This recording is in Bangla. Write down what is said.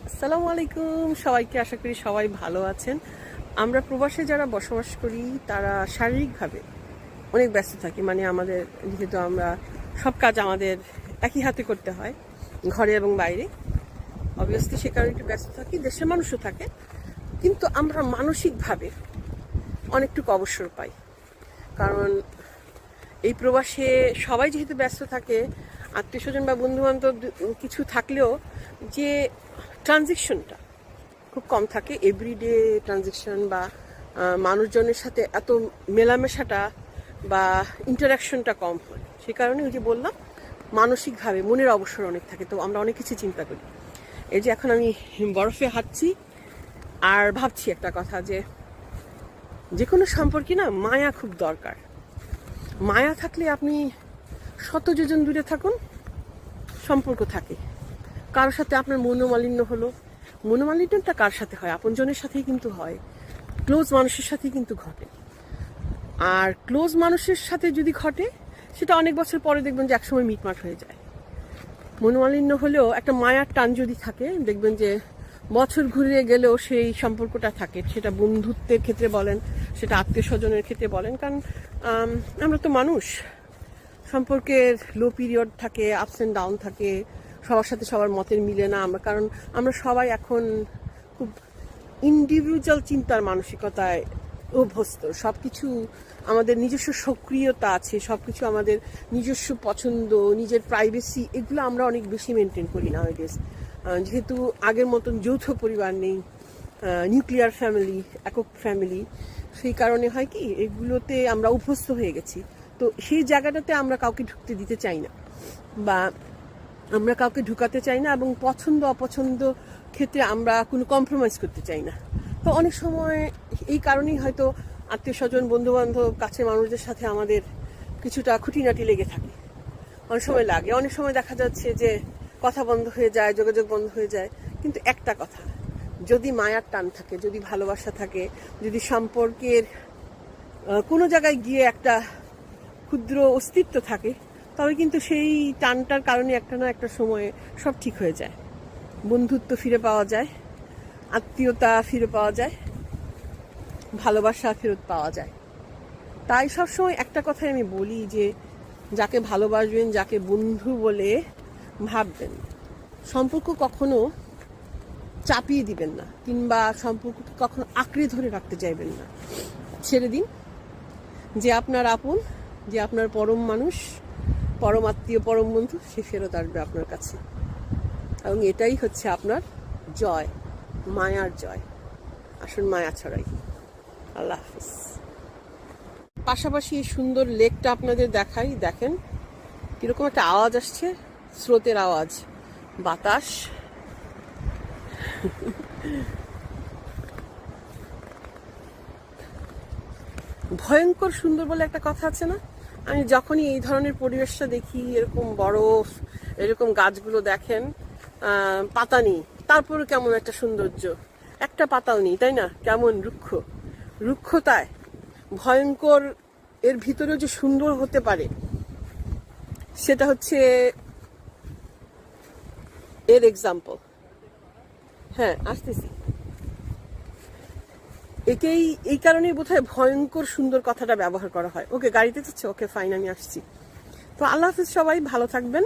আসসালামু আলাইকুম সবাইকে, আশা করি সবাই ভালো আছেন। আমরা প্রবাসে যারা বসবাস করি তারা শারীরিকভাবে অনেক ব্যস্ত থাকি, মানে আমাদের যেহেতু আমরা সব কাজ আমাদের একই হাতে করতে হয়, ঘরে এবং বাইরে, অবভিয়াসলি সে কারণে একটু ব্যস্ত থাকি, দেশের মানুষও থাকে, কিন্তু আমরা মানসিকভাবে অনেকটুকু অবসর পাই। কারণ এই প্রবাসে সবাই যেহেতু ব্যস্ত থাকে, আত্মীয় স্বজন বা বন্ধু বান্ধব কিছু থাকলেও যে ট্রানজেকশনটা খুব কম থাকে, এভরিডে ট্রানজেকশন বা মানুষজনের সাথে এত মেলামেশাটা বা ইন্টারাকশনটা কম হয়। সে কারণে ওই যে বললাম, মানসিকভাবে মনের অবসর অনেক থাকে, তো আমরা অনেক কিছু চিন্তা করি। এই যে এখন আমি বরফে হাঁটছি আর ভাবছি একটা কথা, যে কোনো সম্পর্কে না মায়া খুব দরকার। মায়া থাকলে আপনি শত যোজন দূরে থাকুন, সম্পর্ক থাকে। কারোর সাথে আপনার মনোমালিন্য হলো, মনোমালিন্যটা কার সাথে হয়? আপনজনের সাথেই কিন্তু হয়, ক্লোজ মানুষের সাথেই কিন্তু ঘটে। আর ক্লোজ মানুষের সাথে যদি ঘটে, সেটা অনেক বছর পরে দেখবেন যে একসময় মিটমাট হয়ে যায়। মনোমালিন্য হলেও একটা মায়ার টান যদি থাকে, দেখবেন যে বছর ঘুরিয়ে গেলেও সেই সম্পর্কটা থাকে। সেটা বন্ধুত্বের ক্ষেত্রে বলেন, সেটা আত্মীয় স্বজনের ক্ষেত্রে বলেন, কারণ আমরা তো মানুষ, সম্পর্কের লো পিরিয়ড থাকে, আপস অ্যান্ড ডাউন থাকে, সবার সাথে সবার মতের মিলে না আমরা, কারণ আমরা সবাই এখন খুব ইন্ডিভিজুয়াল চিন্তার মানসিকতায় অভ্যস্ত। সব কিছু আমাদের নিজস্ব সক্রিয়তা আছে, সব কিছু আমাদের নিজস্ব পছন্দ, নিজের প্রাইভেসি, এগুলো আমরা অনেক বেশি মেনটেন করি না ওই যেহেতু আগের মতন যৌথ পরিবার নেই, নিউক্লিয়ার ফ্যামিলি, একক ফ্যামিলি, সেই কারণে হয় কি এগুলোতে আমরা অভ্যস্ত হয়ে গেছি। তো সেই জায়গাটাতে আমরা কাউকে ঢুকতে দিতে চাই না, বা আমরা কাউকে ঢুকাতে চাই না, এবং পছন্দ অপছন্দ ক্ষেত্রে আমরা কোনো কম্প্রোমাইজ করতে চাই না। তো অনেক সময় এই কারণেই হয়তো আত্মীয় স্বজন, বন্ধু বান্ধব, কাছের মানুষদের সাথে আমাদের কিছুটা খুঁটিনাটি লেগে থাকে, অনেক সময় লাগে। অনেক সময় দেখা যাচ্ছে যে কথা বন্ধ হয়ে যায়, যোগাযোগ বন্ধ হয়ে যায়। কিন্তু একটা কথা, যদি মায়ার টান থাকে, যদি ভালোবাসা থাকে, যদি সম্পর্কের কোনো জায়গায় গিয়ে একটা ক্ষুদ্র অস্তিত্ব থাকে, তবে কিন্তু সেই টানটার কারণে একটা না একটা সময়ে সব ঠিক হয়ে যায়। বন্ধুত্ব ফিরে পাওয়া যায়, আত্মীয়তা ফিরে পাওয়া যায়, ভালোবাসা ফেরত পাওয়া যায়। তাই সবসময় একটা কথাই আমি বলি যে, যাকে ভালোবাসবেন, যাকে বন্ধু বলে ভাববেন, সম্পর্ক কখনো চাপিয়ে দিবেন না, কিংবা সম্পর্ককে কখনো আঁকড়ে ধরে রাখতে চাইবেন না। ছেড়ে দিন। যে আপনার আপন, যে আপনার পরম মানুষ, পরম আত্মীয়, পরম বন্ধু, সে ফেরত আসবে আপনার কাছে, এবং এটাই হচ্ছে আপনার জয়, মায়ার জয়। আসুন মায়া ছড়াই। আল্লাহ হাফিজ। পাশাপাশি এই সুন্দর লেকটা আপনাদের দেখাই, দেখেন কিরকম একটা আওয়াজ আসছে, স্রোতের আওয়াজ, বাতাস। ভয়ঙ্কর সুন্দর বলে একটা কথা আছে না? আমি যখনই এই ধরনের পরিবেশটা দেখি, এরকম বরফ, এরকম গাছগুলো দেখেন, পাতা নেই, তারপরে কেমন একটা সৌন্দর্য, একটা পাতাও নেই, তাই না? কেমন রুক্ষ, রুক্ষতায় ভয়ঙ্কর, এর ভিতরেও যে সুন্দর হতে পারে, সেটা হচ্ছে এর এক্সাম্পল। হ্যাঁ, আসতেছি। একেই, এই কারণেই বোধহয় ভয়ঙ্কর সুন্দর কথাটা ব্যবহার করা হয়। ওকে, গাড়িতে যাচ্ছে, ওকে ফাইন, আমি আসছি। তো আল্লাহ হাফিজ, সবাই ভালো থাকবেন।